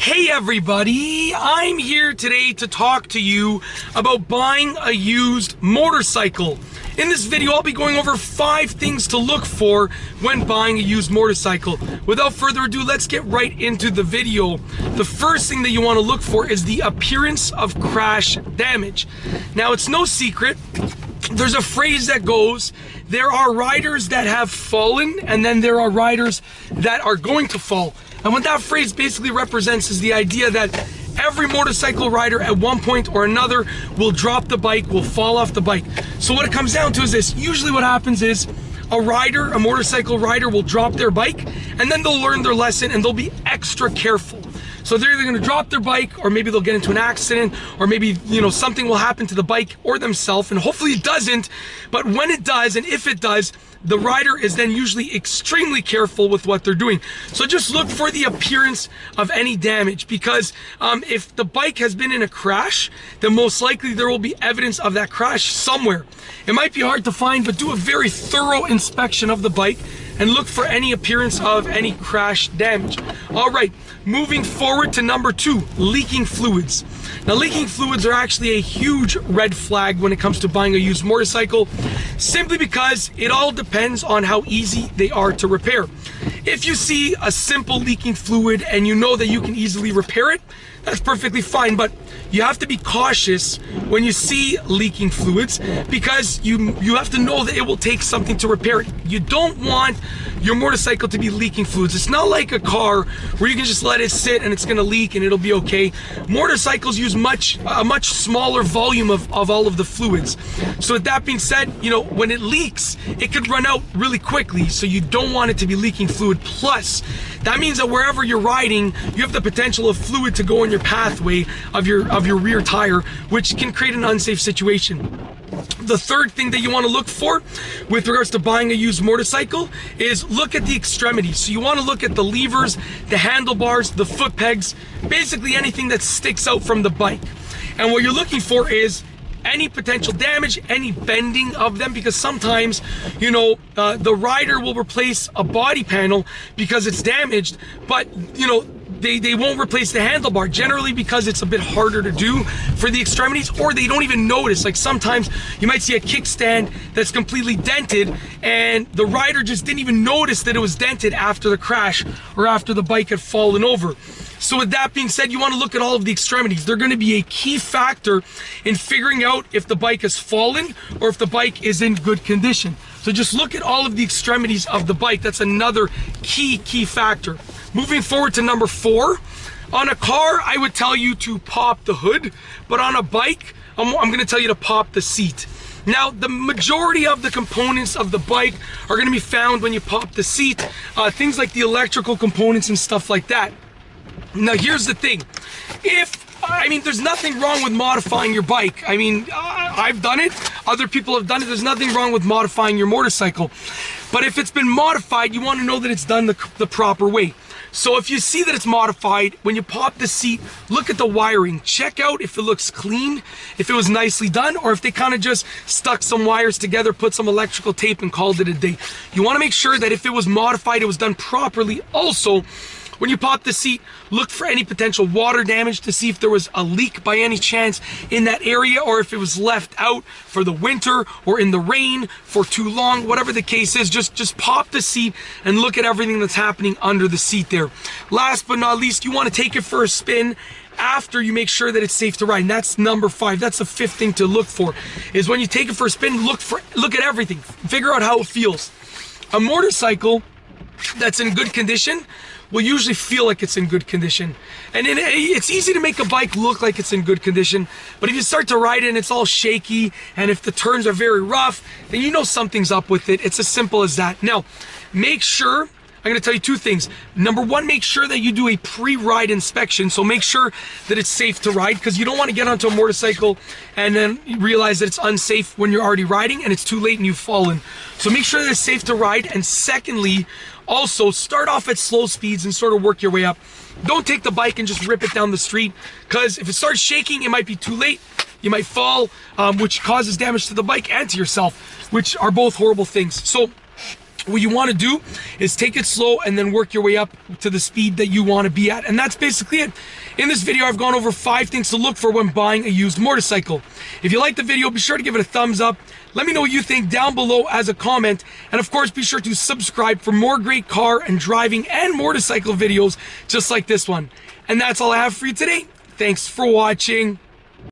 Hey everybody, I'm here today to talk to you about buying a used motorcycle. In this video, I'll be going over 5 things to look for when buying a used motorcycle. Without further ado, let's get right into the video. The first thing that you want to look for is the appearance of crash damage. Now, it's no secret, there's a phrase that goes, there are riders that have fallen, and then there are riders that are going to fall. And what that phrase basically represents is the idea that every motorcycle rider at one point or another will drop the bike, will fall off the bike. So what it comes down to is this. Usually what happens is a motorcycle rider will drop their bike, and then they'll learn their lesson and they'll be extra careful. So they're either going to drop their bike, or maybe they'll get into an accident, or maybe, something will happen to the bike or themselves, and hopefully it doesn't. But when it does, and if it does, the rider is then usually extremely careful with what they're doing. So just look for the appearance of any damage, because if the bike has been in a crash, then most likely there will be evidence of that crash somewhere. It might be hard to find, but do a very thorough inspection of the bike and look for any appearance of any crash damage. All right, moving forward to number 2, leaking fluids. Now, leaking fluids are actually a huge red flag when it comes to buying a used motorcycle, simply because it all depends on how easy they are to repair. If you see a simple leaking fluid and you know that you can easily repair it, that's perfectly fine, but you have to be cautious when you see leaking fluids, because you have to know that it will take something to repair it. You don't want your motorcycle to be leaking fluids. It's not like a car where you can just let it sit and it's gonna leak and it'll be okay. Motorcycles use a much smaller volume of all of the fluids. So with that being said, when it leaks, it could run out really quickly, so you don't want it to be leaking fluid. Plus, that means that wherever you're riding, you have the potential of fluid to go in your pathway of your rear tire, which can create an unsafe situation. The third thing that you want to look for with regards to buying a used motorcycle is look at the extremities. So you want to look at the levers, the handlebars, the foot pegs, basically anything that sticks out from the bike. And what you're looking for is any potential damage, any bending of them, because sometimes, the rider will replace a body panel because it's damaged, but, they won't replace the handlebar, generally because it's a bit harder to do for the extremities, or they don't even notice. Like sometimes you might see a kickstand that's completely dented and the rider just didn't even notice that it was dented after the crash or after the bike had fallen over. So with that being said, you want to look at all of the extremities. They're going to be a key factor in figuring out if the bike has fallen or if the bike is in good condition. So just look at all of the extremities of the bike. That's another key factor. Moving forward to number 4, on a car, I would tell you to pop the hood, but on a bike, I'm going to tell you to pop the seat. Now, the majority of the components of the bike are going to be found when you pop the seat, things like the electrical components and stuff like that. Now, here's the thing. There's nothing wrong with modifying your bike. I've done it. Other people have done it. There's nothing wrong with modifying your motorcycle. But if it's been modified, you want to know that it's done the proper way. So if you see that it's modified, when you pop the seat, look at the wiring. Check out if it looks clean, if it was nicely done, or if they kind of just stuck some wires together, put some electrical tape, and called it a day. You want to make sure that if it was modified, it was done properly. Also, when you pop the seat, look for any potential water damage to see if there was a leak by any chance in that area, or if it was left out for the winter or in the rain for too long. Whatever the case is, just pop the seat and look at everything that's happening under the seat there. Last but not least, you want to take it for a spin after you make sure that it's safe to ride. And that's number 5. That's the 5th thing to look for, is when you take it for a spin, look at everything. Figure out how it feels. A motorcycle that's in good condition will usually feel like it's in good condition. And it's easy to make a bike look like it's in good condition, but if you start to ride it and it's all shaky, and if the turns are very rough, then you know something's up with it. It's as simple as that. Now, make sure, I'm going to tell you 2 things. Number 1, make sure that you do a pre-ride inspection. So make sure that it's safe to ride, because you don't want to get onto a motorcycle and then realize that it's unsafe when you're already riding and it's too late and you've fallen. So make sure that it's safe to ride. And secondly, also start off at slow speeds and sort of work your way up. Don't take the bike and just rip it down the street, because if it starts shaking, it might be too late. You might fall, which causes damage to the bike and to yourself, which are both horrible things. So what you want to do is take it slow and then work your way up to the speed that you want to be at. And that's basically it. In this video, I've gone over 5 things to look for when buying a used motorcycle. If you like the video, be sure to give it a thumbs up. Let me know what you think down below as a comment. And of course, be sure to subscribe for more great car and driving and motorcycle videos just like this one. And that's all I have for you today. Thanks for watching.